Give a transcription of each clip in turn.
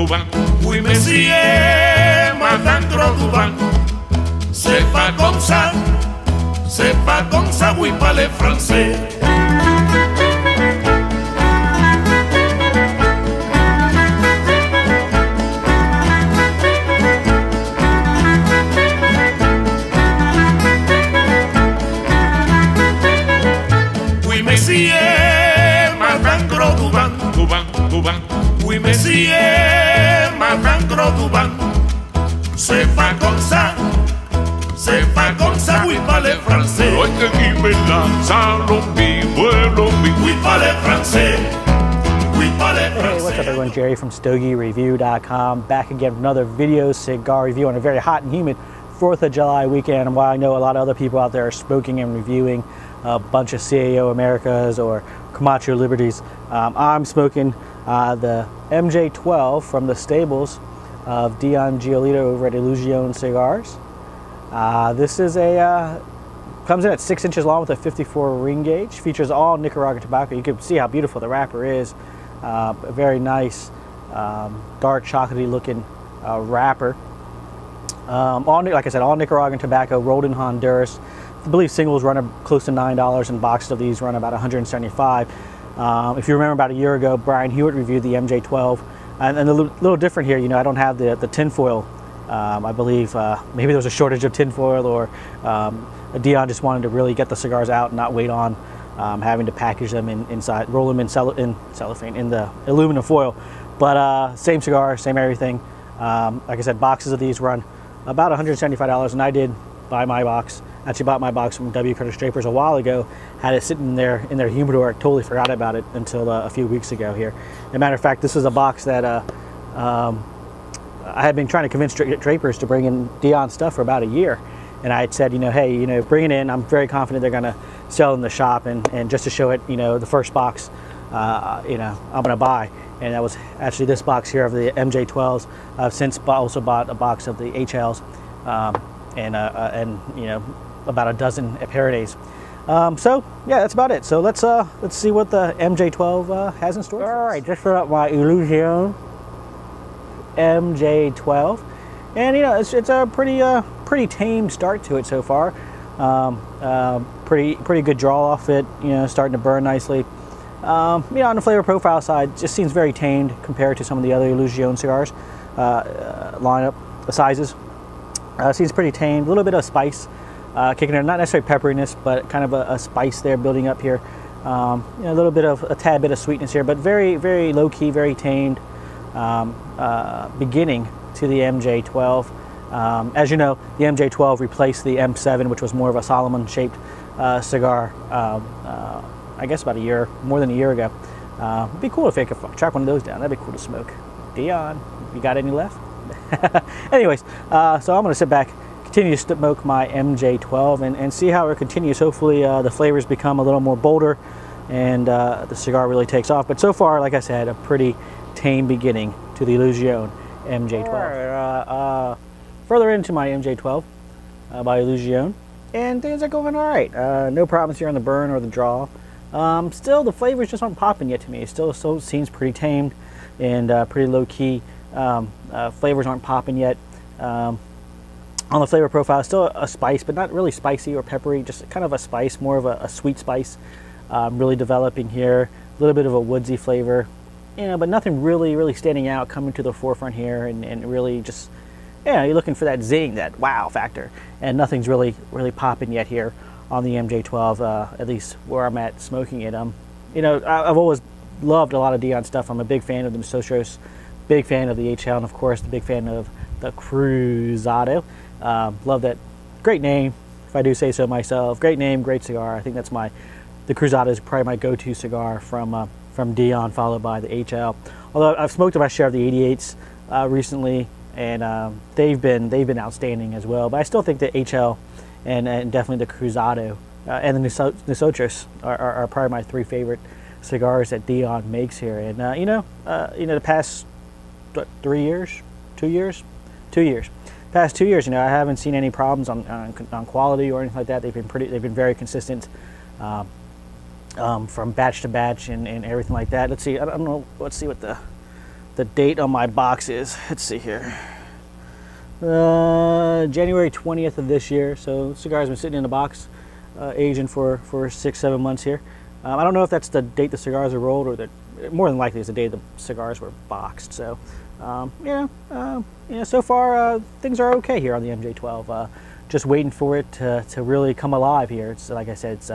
Cuban. Oui, monsieur, malandro Cuban. C'est pas comme ça, oui, parler français. Oui, monsieur, malandro Cuban. Cuban, Cuban. Oui, monsieur, malandro Cuban. C'est pas comme ça, oui, parler français. Hoy que aquí me lanzaron oui, parler français. Oui, parler français. Hey, what's up everyone? Jerry from StogieReview.com, back again with another video cigar review on a very hot and humid 4th of July weekend. And while I know a lot of other people out there are smoking and reviewing a bunch of CAO Americas or Camacho Liberties, I'm smoking the mj12 from the stables of Dion Giolito over at Illusione Cigars. This is comes in at 6 inches long with a 54 ring gauge. Features all Nicaraguan tobacco. You can see how beautiful the wrapper is. A very nice, dark chocolatey looking wrapper. Like I said, all Nicaraguan tobacco, rolled in Honduras. I believe singles run close to $9 and boxes of these run about $175. If you remember about a year ago, Brian Hewitt reviewed the mj12. And a little different here, you know, I don't have the tinfoil. I believe maybe there was a shortage of tinfoil, or Dion just wanted to really get the cigars out and not wait on having to package them inside, roll them in cellophane, in the aluminum foil. But same cigar, same everything. Like I said, boxes of these run about $175, and I did buy my box. Actually bought my box from W. Curtis Drapers a while ago. Had it sitting there in their humidor. I totally forgot about it until a few weeks ago here. As a matter of fact, this is a box that I had been trying to convince Drapers to bring in Dion stuff for about a year. And I had said, you know, hey, you know, bring it in. I'm very confident they're going to sell in the shop. And just to show it, you know, the first box, you know, I'm going to buy. And that was actually this box here of the mj12s. I've since also bought a box of the HLs and you know, about a dozen Aperides. So yeah, that's about it. So let's see what the mj12 has in store. All right, just for up my Illusione mj12, and you know, it's a pretty tame start to it so far. Pretty good draw off it. You know, starting to burn nicely. You know, on the flavor profile side, just seems very tamed compared to some of the other Illusione cigars lineup sizes. Seems pretty tamed. A little bit of spice kicking in, not necessarily pepperiness, but kind of a spice there building up here. You know, a little bit of a tad bit of sweetness here, but very low key, very tamed beginning to the mj12. As you know, the mj12 replaced the M7, which was more of a Solomon shaped cigar. I guess about more than a year ago. It'd be cool if I could track one of those down. That'd be cool to smoke. Dion, you got any left? Anyways, so I'm going to sit back, continue to smoke my mj12 and see how it continues. Hopefully the flavors become a little more bolder and the cigar really takes off. But so far, like I said, a pretty tame beginning to the Illusione mj12. Right, further into my mj12 by Illusione, and things are going all right. No problems here on the burn or the draw. Still, the flavors just aren't popping yet to me. It still seems pretty tamed and pretty low key. Flavors aren't popping yet. On the flavor profile, still a spice, but not really spicy or peppery, just kind of a spice, more of a sweet spice, really developing here. A little bit of a woodsy flavor, you know, but nothing really standing out, coming to the forefront here, and really just, yeah, you're looking for that zing, that wow factor, and nothing's really popping yet here on the mj12, at least where I'm at smoking it. You know, I've always loved a lot of Dion stuff. I'm a big fan of the Nosotros, big fan of the HL, and of course, the big fan of the Cruzado. Love that. Great name, if I do say so myself. Great name, great cigar. I think that's the Cruzado is probably my go-to cigar from Dion, followed by the HL. Although I've smoked my share of the 88s recently, and they've been outstanding as well. But I still think the HL and definitely the Cruzado and the Nosotros are probably my three favorite cigars that Dion makes here. And you know, the past 3 years, 2 years, 2 years. Past 2 years, you know, I haven't seen any problems on quality or anything like that. They've been very consistent from batch to batch and everything like that. Let's see. I don't know. Let's see what the the date on my box is. Let's see here. January 20th of this year. So cigars been sitting in the box, aging for 6-7 months here. I don't know if that's the date the cigars are rolled, or more than likely it's the day the cigars were boxed. So so far things are okay here on the MJ12. Just waiting for it to really come alive here. It's, like I said, it's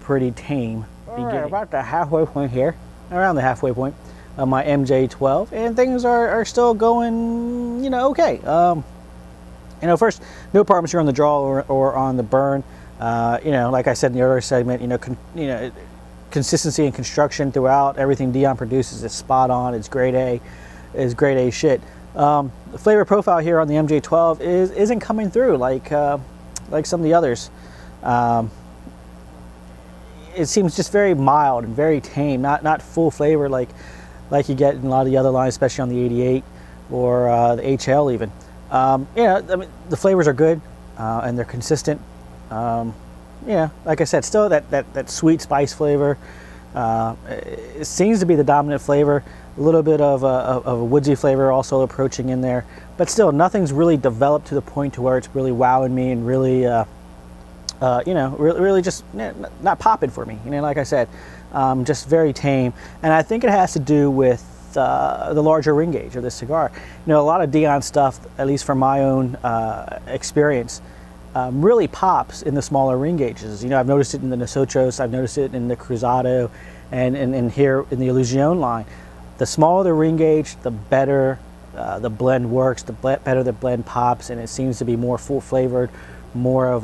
pretty tame. Right, about the halfway point here, around the halfway point of my MJ12, and things are still going, okay. First, no problems here on the draw or on the burn. Like I said in the earlier segment, consistency and construction throughout. Everything Dion produces is spot on. It's grade A shit. The flavor profile here on the MJ12 isn't coming through like some of the others. It seems just very mild and very tame, not full flavor like you get in a lot of the other lines, especially on the 88 or the HL even. I mean, the flavors are good and they're consistent. Like I said, still that sweet spice flavor. It seems to be the dominant flavor. A little bit of a woodsy flavor also approaching in there, but still nothing's really developed to the point to where it's really wowing me and really really just not popping for me. Like I said, just very tame. And I think it has to do with the larger ring gauge of this cigar. A lot of Dion stuff, at least from my own experience, really pops in the smaller ring gauges. I've noticed it in the Nosotros, I've noticed it in the Cruzado, and here in the Illusione line. The smaller the ring gauge, the better the blend works, the better the blend pops, and it seems to be more full flavored, more of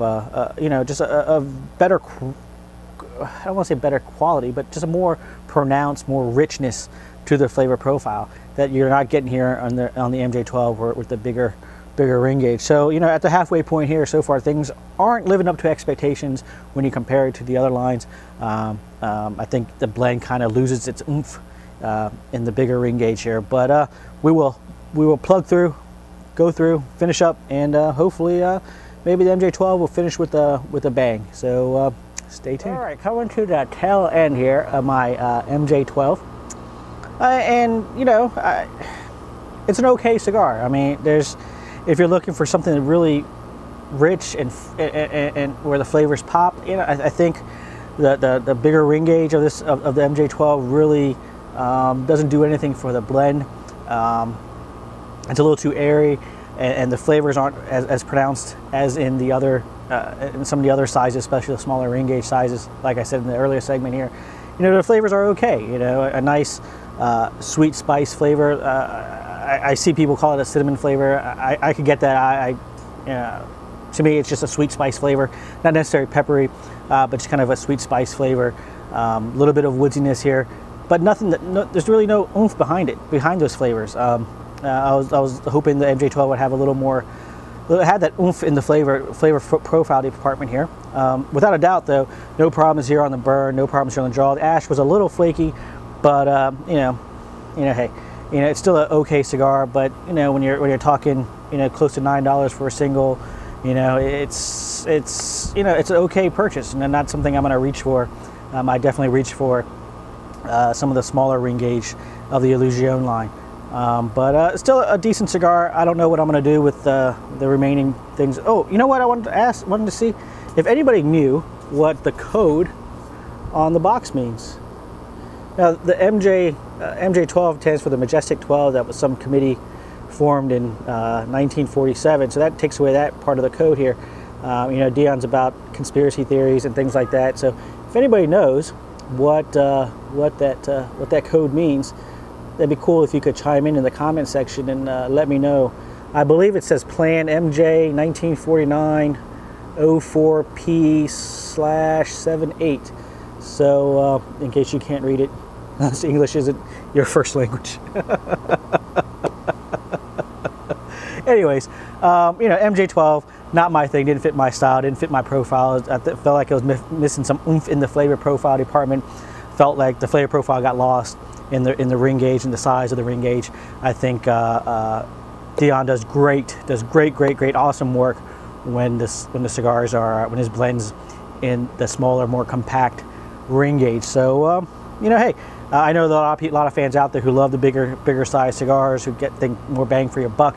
just a better, I don't want to say better quality, but just a more pronounced, more richness to the flavor profile that you're not getting here on the MJ12 with the bigger ring gauge. So at the halfway point here, so far things aren't living up to expectations when you compare it to the other lines. I think the blend kind of loses its oomph in the bigger ring gauge here, but we will plug through, go through, finish up, and hopefully maybe the MJ12 will finish with a bang. So stay tuned. All right, coming to the tail end here of my MJ12, it's an okay cigar. I mean, if you're looking for something really rich and where the flavors pop, I think the bigger ring gauge of the MJ12 really doesn't do anything for the blend. It's a little too airy, and the flavors aren't as pronounced as in the other in some of the other sizes, especially the smaller ring gauge sizes. Like I said in the earlier segment here, the flavors are okay. A nice sweet spice flavor. I see people call it a cinnamon flavor. I could get that. To me, it's just a sweet spice flavor, not necessarily peppery, but just kind of a sweet spice flavor. A little bit of woodiness here, but nothing there's really no oomph behind those flavors. I was hoping the MJ12 would have a little more. It had that oomph in the flavor profile department here. Without a doubt, though, no problems here on the burn, no problems here on the draw. The ash was a little flaky, but hey, it's still an okay cigar. But when you're talking, close to $9 for a single, it's an okay purchase, and not something I'm going to reach for. I definitely reach for some of the smaller ring gauge of the Illusione line. But still a decent cigar. I don't know what I'm going to do with the remaining things. Oh, you know what I wanted to see if anybody knew what the code on the box means. Now, the MJ12 stands for the Majestic 12. That was some committee formed in 1947, so that takes away that part of the code here. Dion's about conspiracy theories and things like that. So if anybody knows what that code means, that'd be cool if you could chime in the comment section and let me know. I believe it says Plan MJ 1949 04P/78. So in case you can't read it, English isn't your first language. Anyways, MJ12, not my thing, didn't fit my style, didn't fit my profile. I felt like I was missing some oomph in the flavor profile department. Felt like the flavor profile got lost in the ring gauge and the size of the ring gauge. I think Dion does great, awesome work when the cigars are when his blends in the smaller, more compact ring gauge. So you know, hey, I know there are a lot of fans out there who love the bigger size cigars, who think more bang for your buck.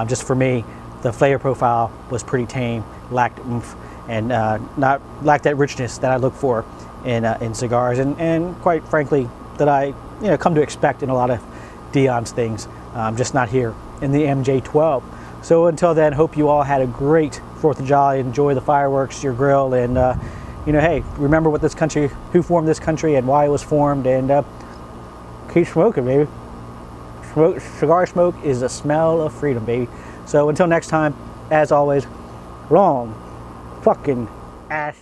Just for me, the flavor profile was pretty tame, lacked oomph, and not lacked that richness that I look for in cigars, and quite frankly, that I come to expect in a lot of Dion's things, just not here in the MJ12. So until then, hope you all had a great 4th of July. Enjoy the fireworks, your grill, and hey, remember what this country, who formed this country, and why it was formed, and keep smoking, baby. Cigar smoke is the smell of freedom, baby. So until next time, as always, long fucking ass.